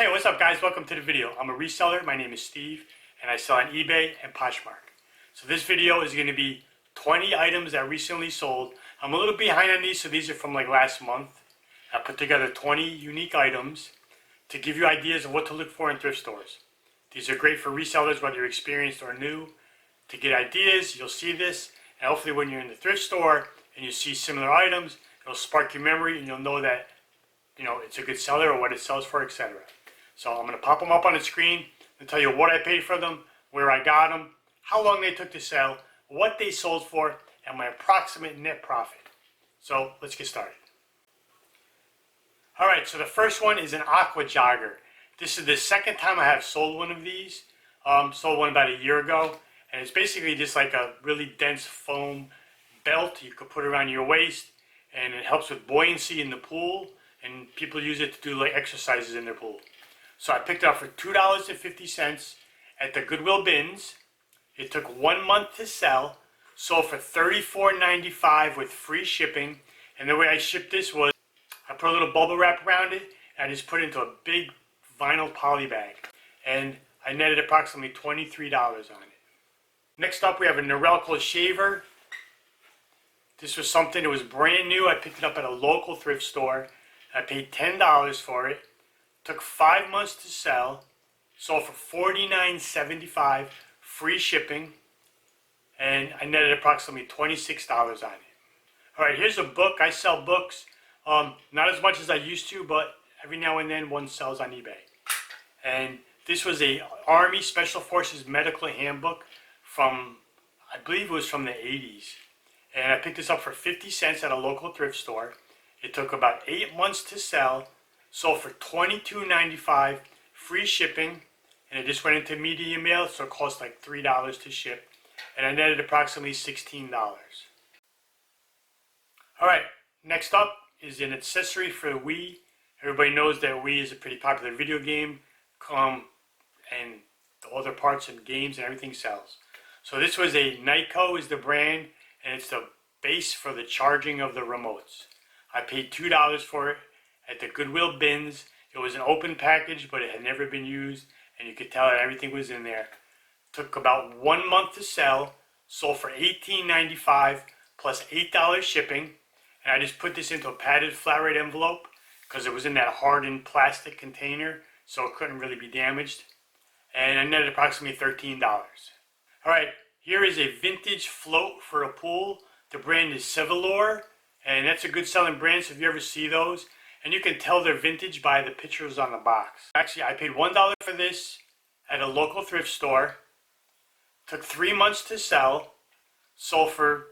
Hey, what's up guys? Welcome to the video. I'm a reseller. My name is Steve and I sell on eBay and Poshmark. So this video is going to be 20 items that recently sold. I'm a little behind on these, so these are from like last month. I put together 20 unique items to give you ideas of what to look for in thrift stores. These are great for resellers, whether you're experienced or new, to get ideas. You'll see this, and hopefully when you're in the thrift store and you see similar items, it'll spark your memory and you'll know that it's a good seller or what it sells for, etc. So I'm going to pop them up on the screen and tell you what I paid for them, where I got them, how long they took to sell, what they sold for, and my approximate net profit. So let's get started. Alright, so the first one is an aqua jogger. This is the second time I have sold one of these. Sold one about a year ago, and it's basically just like a really dense foam belt you could put around your waist, and it helps with buoyancy in the pool, and people use it to do like exercises in their pool. So I picked it up for $2.50 at the Goodwill bins. It took 1 month to sell, sold for $34.95 with free shipping. And the way I shipped this was I put a little bubble wrap around it and I just put it into a big vinyl poly bag. And I netted approximately $23 on it. Next up we have a Norelco shaver. This was something that was brand new. I picked it up at a local thrift store. I paid $10 for it. Took 5 months to sell, sold for $49.75, free shipping, and I netted approximately $26 on it. Alright, here's a book. I sell books, not as much as I used to, but every now and then one sells on eBay. And this was a Army Special Forces medical handbook from, I believe it was from the 80s. And I picked this up for 50 cents at a local thrift store. It took about 8 months to sell. Sold for $22.95, free shipping, and it just went into media mail, so it cost like $3 to ship, and I netted approximately $16. Alright, next up is an accessory for Wii. Everybody knows that Wii is a pretty popular video game, and the other parts and games and everything sells. So this was a Nyko is the brand, and it's the base for the charging of the remotes. I paid $2 for it at the Goodwill bins. It was an open package, but it had never been used, and you could tell that everything was in there. Took about 1 month to sell, sold for $18.95 plus $8 shipping, and I just put this into a padded flat rate envelope because it was in that hardened plastic container, so it couldn't really be damaged, and I netted approximately $13. Alright, here is a vintage float for a pool. The brand is Civilor, and that's a good selling brand, so if you ever see those, and you can tell they're vintage by the pictures on the box. Actually, I paid $1 for this at a local thrift store. Took 3 months to sell. Sold for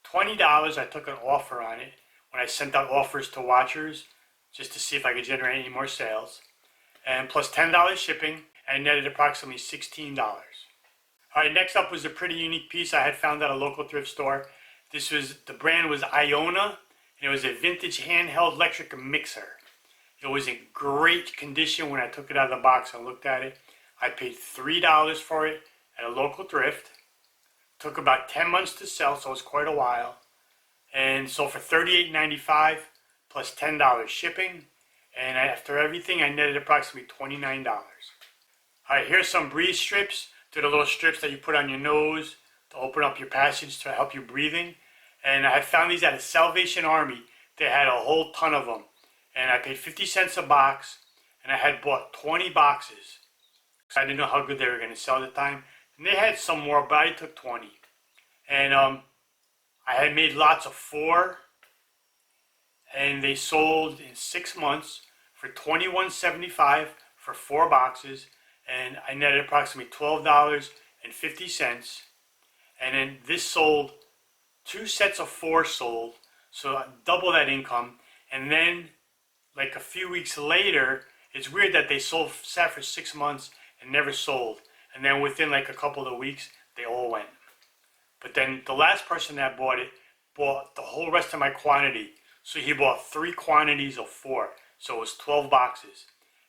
$20. I took an offer on it when I sent out offers to watchers just to see if I could generate any more sales. And plus $10 shipping, and netted approximately $16. Alright, next up was a pretty unique piece I had found at a local thrift store. The brand was Iona. It was a vintage handheld electric mixer. It was in great condition when I took it out of the box and looked at it. I paid $3 for it at a local thrift. Took about 10 months to sell, so it was quite a while. And sold for $38.95 plus $10 shipping. And after everything, I netted approximately $29. Alright, here's some breathe strips. They're the little strips that you put on your nose to open up your passage to help you breathing. And I had found these at a Salvation Army. They had a whole ton of them. And I paid 50 cents a box. And I had bought 20 boxes. Because I didn't know how good they were going to sell at the time. And they had some more, but I took 20. And I had made lots of 4. And they sold in 6 months for $21.75 for 4 boxes. And I netted approximately $12.50. And then this sold 2 sets of 4 sold, so double that income. And then, like a few weeks later, it's weird that they sat for 6 months and never sold. And then within like a couple of weeks, they all went. But then the last person that bought it bought the whole rest of my quantity. So he bought 3 quantities of 4, so it was 12 boxes.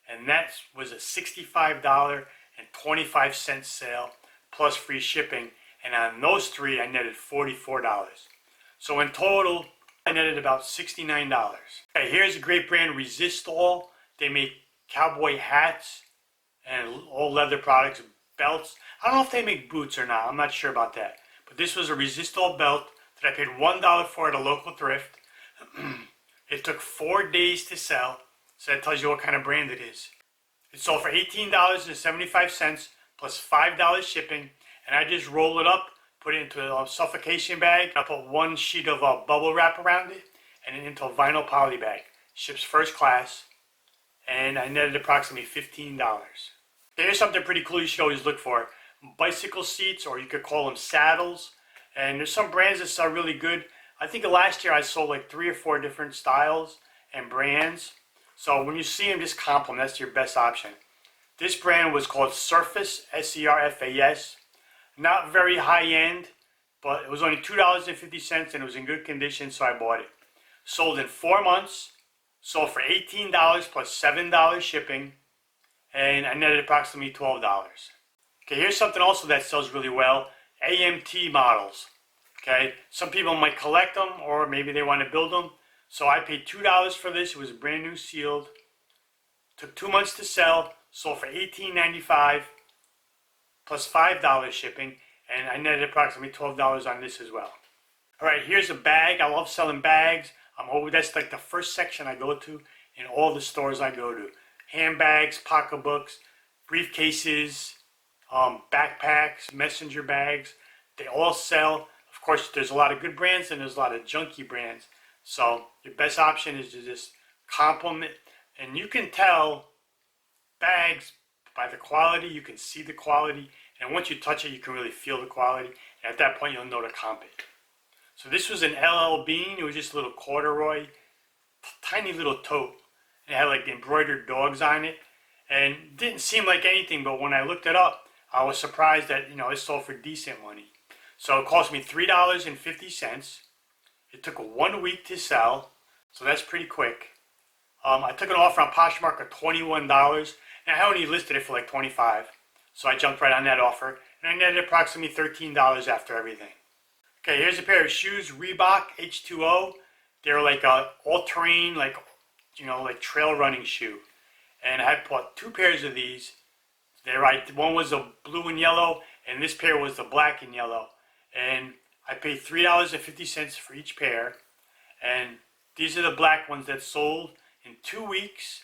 And that was a $65.25 sale plus free shipping. And on those 3, I netted $44. So in total, I netted about $69. Okay, here's a great brand, RESISTOL. They make cowboy hats, and all leather products, belts. I don't know if they make boots or not. I'm not sure about that. But this was a RESISTOL belt that I paid $1 for at a local thrift. It took 4 days to sell, so that tells you what kind of brand it is. It sold for $18.75 plus $5 shipping, and I just roll it up, put it into a suffocation bag. I put one sheet of bubble wrap around it, and then into a vinyl poly bag. Ships first class, and I netted approximately $15. Here's something pretty cool you should always look for. Bicycle seats, or you could call them saddles. And there's some brands that sell really good. I think last year I sold like 3 or 4 different styles and brands. So when you see them, just comp them. That's your best option. This brand was called Sertas, S-E-R-F-A-S. Not very high end, but it was only $2.50 and it was in good condition, so I bought it. Sold in 4 months. Sold for $18 plus $7 shipping. And I netted approximately $12. Okay, here's something also that sells really well. AMT models. Okay, some people might collect them or maybe they want to build them. So I paid $2 for this. It was brand new sealed. Took 2 months to sell. Sold for $18.95 plus $5 shipping. And I netted approximately $12 on this as well. Alright, here's a bag. I love selling bags. That's like the first section I go to in all the stores I go to. Handbags, pocketbooks, briefcases, backpacks, messenger bags. They all sell. Of course, there's a lot of good brands and there's a lot of junky brands. So your best option is to just compliment. And you can tell bags by the quality. You can see the quality. And once you touch it, you can really feel the quality. And at that point, you'll know to comp it. So this was an LL Bean. It was just a little corduroy, tiny little tote. It had like embroidered dogs on it. And it didn't seem like anything, but when I looked it up, I was surprised that, it sold for decent money. So it cost me $3.50. It took 1 week to sell, so that's pretty quick. I took an offer on Poshmark of $21. Now I only listed it for like $25, so I jumped right on that offer, and I netted approximately $13 after everything. Okay, here's a pair of shoes, Reebok H2O. They're like a all-terrain, like trail running shoe. And I bought 2 pairs of these. One was a blue and yellow, and this pair was the black and yellow. And I paid $3.50 for each pair. And these are the black ones that sold in 2 weeks.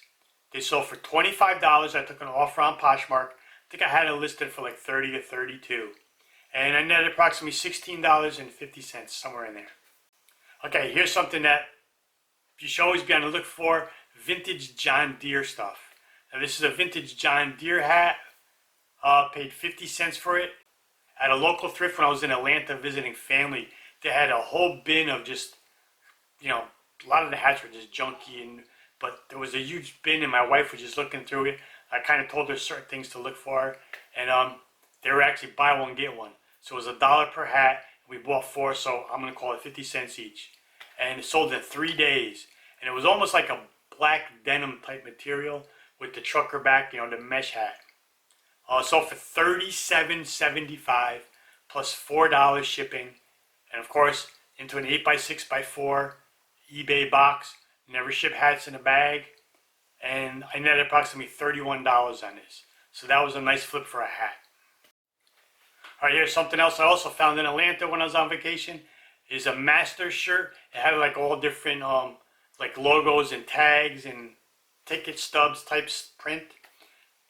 They sold for $25. I took an offer on Poshmark. I think I had it listed for like $30 or $32. And I netted approximately $16.50, somewhere in there. Okay, here's something that you should always be on the look for. Vintage John Deere stuff. Now this is a vintage John Deere hat. Paid 50 cents for it. At a local thrift when I was in Atlanta visiting family, they had a whole bin of just, a lot of the hats were just junky, but there was a huge bin and my wife was just looking through it. I kind of told her certain things to look for, and they were actually buy one, get one. So it was $1 per hat. We bought 4, so I'm going to call it 50 cents each. And it sold in 3 days. And it was almost like a black denim type material with the trucker back, the mesh hat. Sold for $37.75 plus $4 shipping. And of course, into an 8x6x4 eBay box. Never ship hats in a bag. And I netted approximately $31 on this. So that was a nice flip for a hat. Alright, here's something else I also found in Atlanta when I was on vacation. Is a master shirt. It had like all different like logos and tags and ticket stubs type print.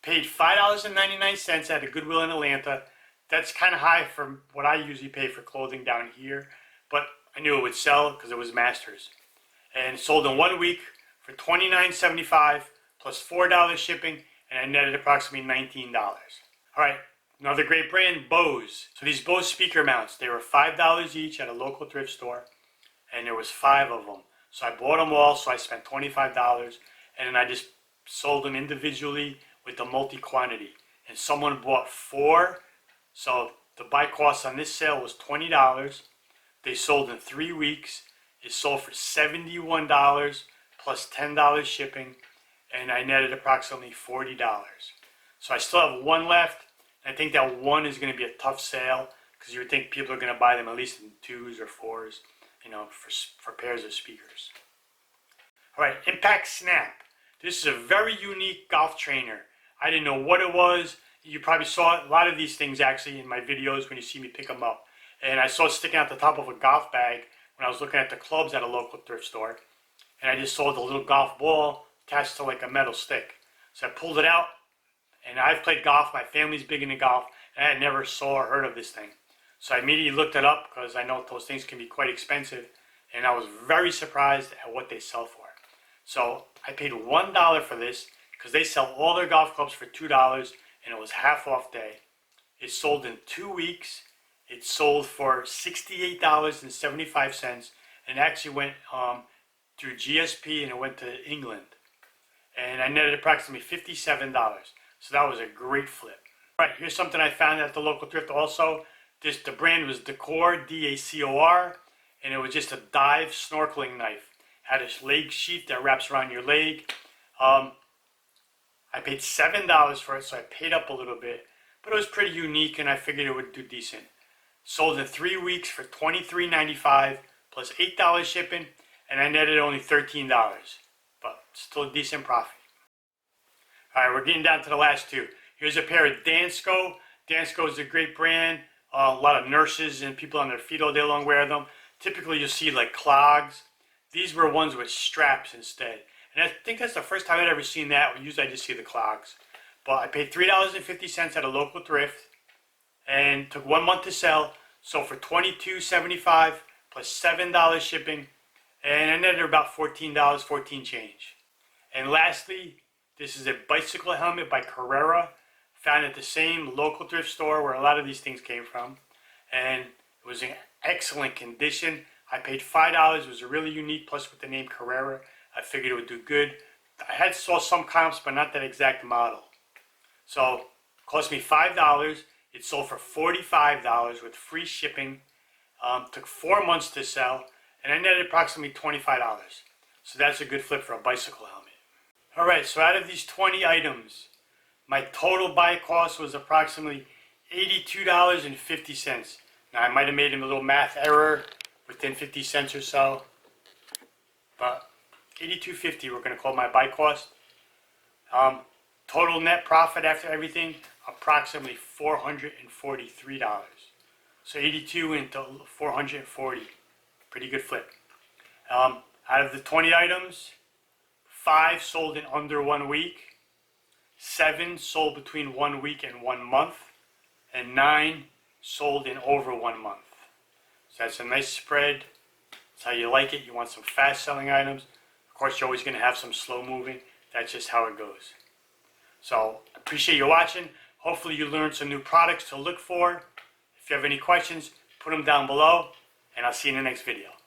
Paid $5.99 at a Goodwill in Atlanta. That's kind of high for what I usually pay for clothing down here. But I knew it would sell because it was Masters. And sold in 1 week for $29.75 plus $4 shipping. And I netted approximately $19. Alright, another great brand, Bose. So these Bose speaker mounts, they were $5 each at a local thrift store. And there was 5 of them. So I bought them all, so I spent $25. And then I just sold them individually with the multi-quantity. And someone bought 4. So the buy cost on this sale was $20. They sold in 3 weeks. It sold for $71 plus $10 shipping. And I netted approximately $40. So I still have 1 left. I think that 1 is going to be a tough sale because you would think people are going to buy them at least in 2s or 4s, for pairs of speakers. All right, Impact Snap. This is a very unique golf trainer. I didn't know what it was. You probably saw a lot of these things actually in my videos when you see me pick them up. And I saw it sticking out the top of a golf bag when I was looking at the clubs at a local thrift store. And I just saw the little golf ball attached to like a metal stick. So I pulled it out, and I've played golf. My family's big into golf, and I never saw or heard of this thing. So I immediately looked it up because I know those things can be quite expensive, and I was very surprised at what they sell for. So I paid $1 for this because they sell all their golf clubs for $2, and it was half off day. It sold in 2 weeks. It sold for $68.75, and actually went through GSP, and it went to England. And I netted approximately $57. So that was a great flip. All right, here's something I found at the local thrift also. The brand was Decor, D-A-C-O-R, and it was just a dive snorkeling knife. Had a leg sheath that wraps around your leg. I paid $7 for it, so I paid up a little bit. But it was pretty unique, and I figured it would do decent. Sold in 3 weeks for $23.95 plus $8 shipping, and I netted only $13. But still a decent profit. All right, we're getting down to the last two. Here's a pair of Dansko. Dansko is a great brand. A lot of nurses and people on their feet all day long wear them. Typically you'll see like clogs. These were ones with straps instead. And I think that's the first time I'd ever seen that. Usually I just see the clogs. But I paid $3.50 at a local thrift and took 1 month to sell. So for $22.75 plus $7 shipping, and I netted about $14, 14 change. And lastly, this is a bicycle helmet by Carrera, found at the same local thrift store where a lot of these things came from, and it was in excellent condition. I paid $5. It was a really unique, plus with the name Carrera, I figured it would do good. I saw some comps, but not that exact model. So it cost me $5. It sold for $45 with free shipping. Took 4 months to sell, and I netted approximately $25. So that's a good flip for a bicycle helmet. All right, so out of these 20 items, my total buy cost was approximately $82.50. Now I might have made a little math error within 50 cents or so, but $82.50 we're going to call my buy cost. Total net profit after everything, approximately $443. So 82 into 440, pretty good flip. Out of the 20 items, 5 sold in under 1 week, 7 sold between 1 week and 1 month, and 9 sold in over 1 month. So that's a nice spread. That's how you like it. You want some fast selling items. Of course, you're always going to have some slow moving. That's just how it goes. So appreciate you watching. Hopefully you learned some new products to look for. If you have any questions, put them down below, and I'll see you in the next video.